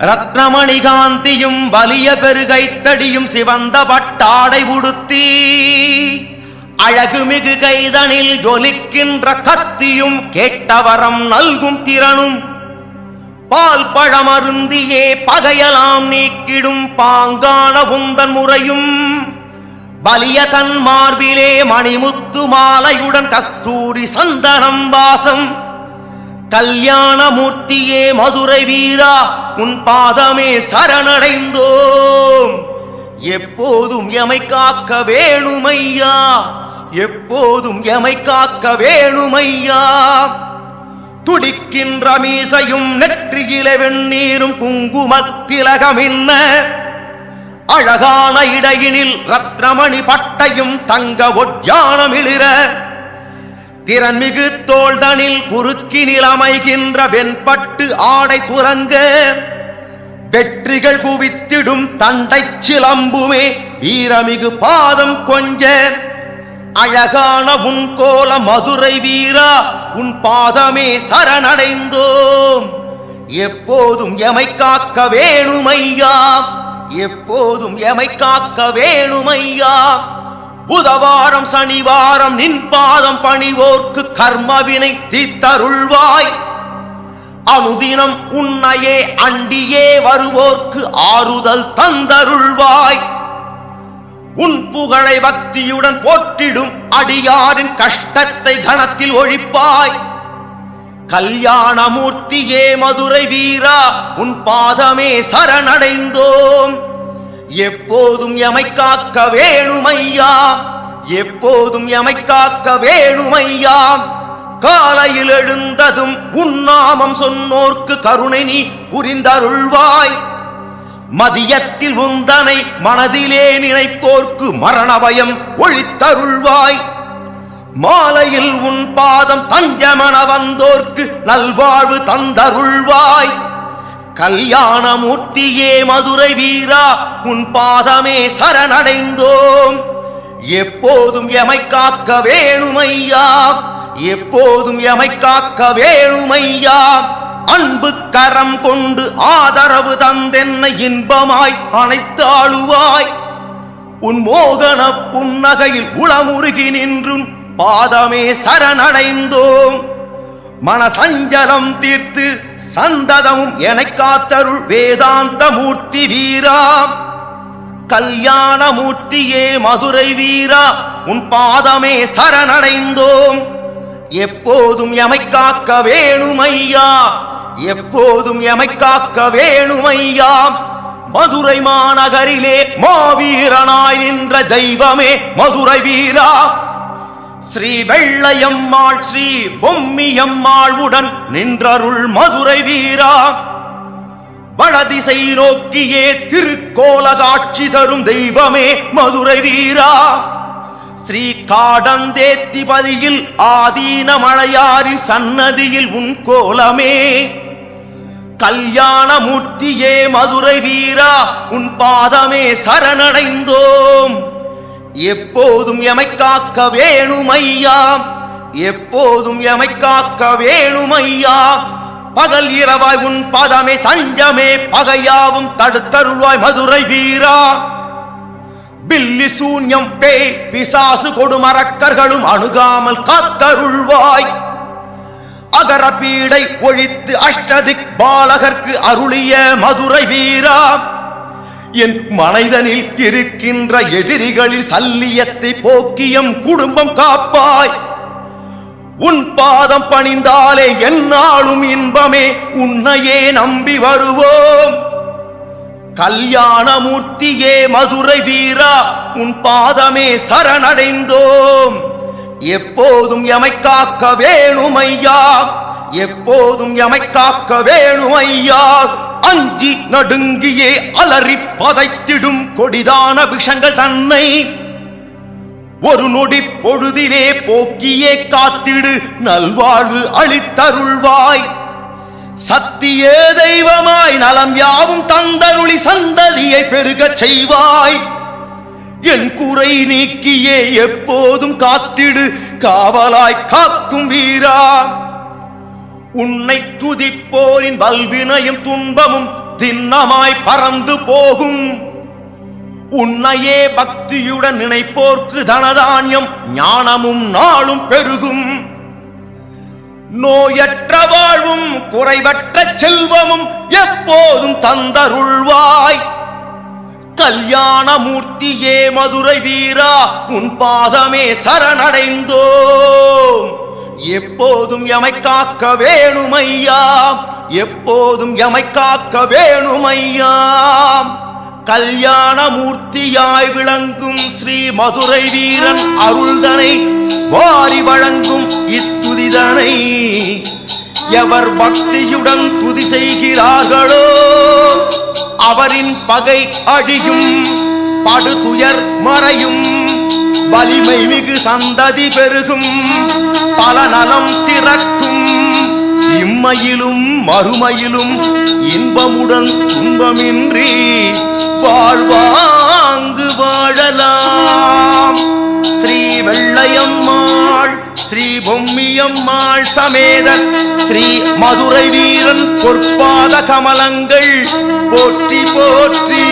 ரத்னமணி காந்தியும் வலிய பெருகைத்தடியும் சிவந்த பட்டாடை உடுத்தி அழகுமிகு கைதனில் ஜொலிக்கின்ற கத்தியும் கேட்டவரம் நல்கும் திறனும் பால் பழமருந்தியே பகையலாம் நீக்கிடும் பாங்கான உந்தன் முறையும் வலிய தன் மார்பிலே மணிமுத்து மாலையுடன் கஸ்தூரி சந்தனம் வாசம் கல்யாணமூர்த்தியே மதுரை வீரா உன் பாதமே சரணடைந்தோம். எப்போதும் எமை காக்க வேணுமையா, எப்போதும் எமை காக்க வேணுமையா. துடிக்கின்ற மீசையும் நெற்றியில வெண்ணீரும் குங்குமத்திலகமின்ன அழகான இடையினில் ரத்னமணி பட்டையும் தங்க ஒட்யானமிளிர திறன்மிகு தோள்தனில் குறுக்கினில் அமைகின்ற வெண்பட்டு ஆடை துறங்க வெற்றிகள் குவித்திடும் தண்டை சிலம்புமே வீரமிகு பாதம் கொஞ்ச அழகான உன் கோல மதுரை வீரா உன் பாதமே சரணடைந்தோம். எப்போதும் எமை காக்க வேணுமையா, எப்போதும் எமை காக்க வேணுமையா. புதவாரம் சனிவாரம் நின் பாதம் பணிவோர்க்கு கர்மவினை தீத்தருள்வாய். அனுதினம் உன்னையே அண்டியே வருவோர்க்கு ஆறுதல் தந்தருள்வாய். உன் புகழை பக்தியுடன் போற்றிடும் அடியாரின் கஷ்டத்தை கணத்தில் ஒழிப்பாய். கல்யாணமூர்த்தியே மதுரை வீரா உன் பாதமே சரணடைந்தோம். எப்போதும் எமை காக்க வேணுமையா, எப்போதும் எமை காக்க வேணுமையா. காலையில் எழுந்ததும் உன்னாமம் சொன்னோர்க்கு கருணை நீ புரிந்தருள்வாய். மதியத்தில் உந்தனை மனதிலே நினைப்போர்க்கு மரண பயம் ஒழித்தருள்வாய். மாலையில் உன் பாதம் தஞ்சமன வந்தோர்க்கு நல்வாழ்வு தந்தருள்வாய். கல்யாணமூர்த்தியே மதுரை வீரா உன் பாதமே சரணடைந்தோம். எப்போதும் எமை காக்க வேணுமையா, எப்போதும் எமை காக்க வேணுமையா. அன்பு கரம் கொண்டு ஆதரவு தந்தென்னை இன்பமாய் அனைத்து ஆளுவாய். உன் மோகன புன்னகையில் உளமுருகி நின்றும் பாதமே சரணடைந்தோம். மனசஞ்சலம் தீர்த்து சந்ததமும் எனை காத்தருள் வேதாந்த மூர்த்தி வீரா. கல்யாணமூர்த்தியே மதுரை வீரா உன் பாதமே சரணடைந்தோம். எப்போதும் எமை காக்க வேணுமையா, எப்போதும் எமை காக்க வேணுமையா. மதுரை மாநகரிலே மாவீரனாய் நின்ற தெய்வமே மதுரை வீரா. ஸ்ரீ வெள்ளையம்மாள் ஸ்ரீ பொம்மியம்மாள் உடன் நின்றருள் மதுரை வீரா. வடதிசை நோக்கியே திருக்கோல காட்சி தரும் தெய்வமே மதுரை வீரா. ஸ்ரீ காடந்தேத்திபதியில் ஆதீன மலையாரின் சன்னதியில் உன் கோலமே. கல்யாணமூர்த்தியே மதுரை வீரா உன் பாதமே சரணடைந்தோம். எப்போதும் எமை காக்க வேணுமையா, எப்போதும் எமை காக்க வேணுமையா. பகல் இரவாய் உன் பாதமே தஞ்சமே பகையாவும் தடுத்தருள்வாய் மதுரை வீரா. பில்லி சூன்யம் பேய் பிசாசு கொடுமரக்கர்களும் அணுகாமல் காத்தருள்வாய். அகர பீடை ஒழித்து அஷ்டதிக் பாலகர்க்கு அருளிய மதுரை வீரா. என் மனிதனில் இருக்கின்ற எதிரிகளில் சல்லியத்தை போக்கியம் குடும்பம் காப்பாய். உன் பாதம் பணிந்தாலே என்னாலும் இன்பமே உன்னையே நம்பி வருவோம். கல்யாணமூர்த்தியே மதுரை வீரா உன் பாதமே சரணடைந்தோம். எப்போதும் எமை காக்க வேணுமையா, எப்போதும் எமை காக்க வேணுமையா. அஞ்சி நடுங்கியே அலறி பதைத்திடும் கொடிதான விஷங்கள் தன்னை ஒரு நொடி பொழுதிலே போக்கியே காத்திடு நல்வாழ்வு அளித்தருள்வாய். சத்திய தெய்வமாய் நலம் யாவும் தந்தருளி சந்ததியை பெருகச் செய்வாய். என் குறை நீக்கியே எப்போதும் காத்திடு காவலாய் காக்கும் வீரா. உன்னை துதிப்போரின் வல்வினையும் துன்பமும் திண்ணமாய் பறந்து போகும். உன்னையே பக்தியுடன் நினைப்போர்க்கு தனதானியம் ஞானமும் நாளும் பெருகும். நோயற்ற வாழ்வும் குறைவற்ற செல்வமும் எப்போதும் தந்தருள்வாய். கல்யாண மூர்த்தியே மதுரை வீரா, உன் பாதமே சரணடைந்தோம். எப்போதும் எமை காக்க வேணுமையா, எப்போதும் எமை காக்க வேணுமையா. கல்யாண மூர்த்தியாய் விளங்கும் ஸ்ரீ மதுரை வீரன் அருள்தனை வாரி வழங்கும் இத்துதிதனை எவர் பக்தியுடன் துதி செய்கிறார்களோ அவரின் பகை அழியும், படுதுயர் மறையும், வலிமை மிகு சந்ததி பெருகும், பல நலம் சிறக்கும். இம்மையிலும் மறுமையிலும் இன்பமுடன் துன்பமின்றி வாழ்வாங்கு வாழலாம். ஸ்ரீ வெள்ளையம்மாள் ஸ்ரீ பொம்மியம்மாள் சமேத ஸ்ரீ மதுரை வீரன் பொற்பாத கமலங்கள் போற்றி போற்றி.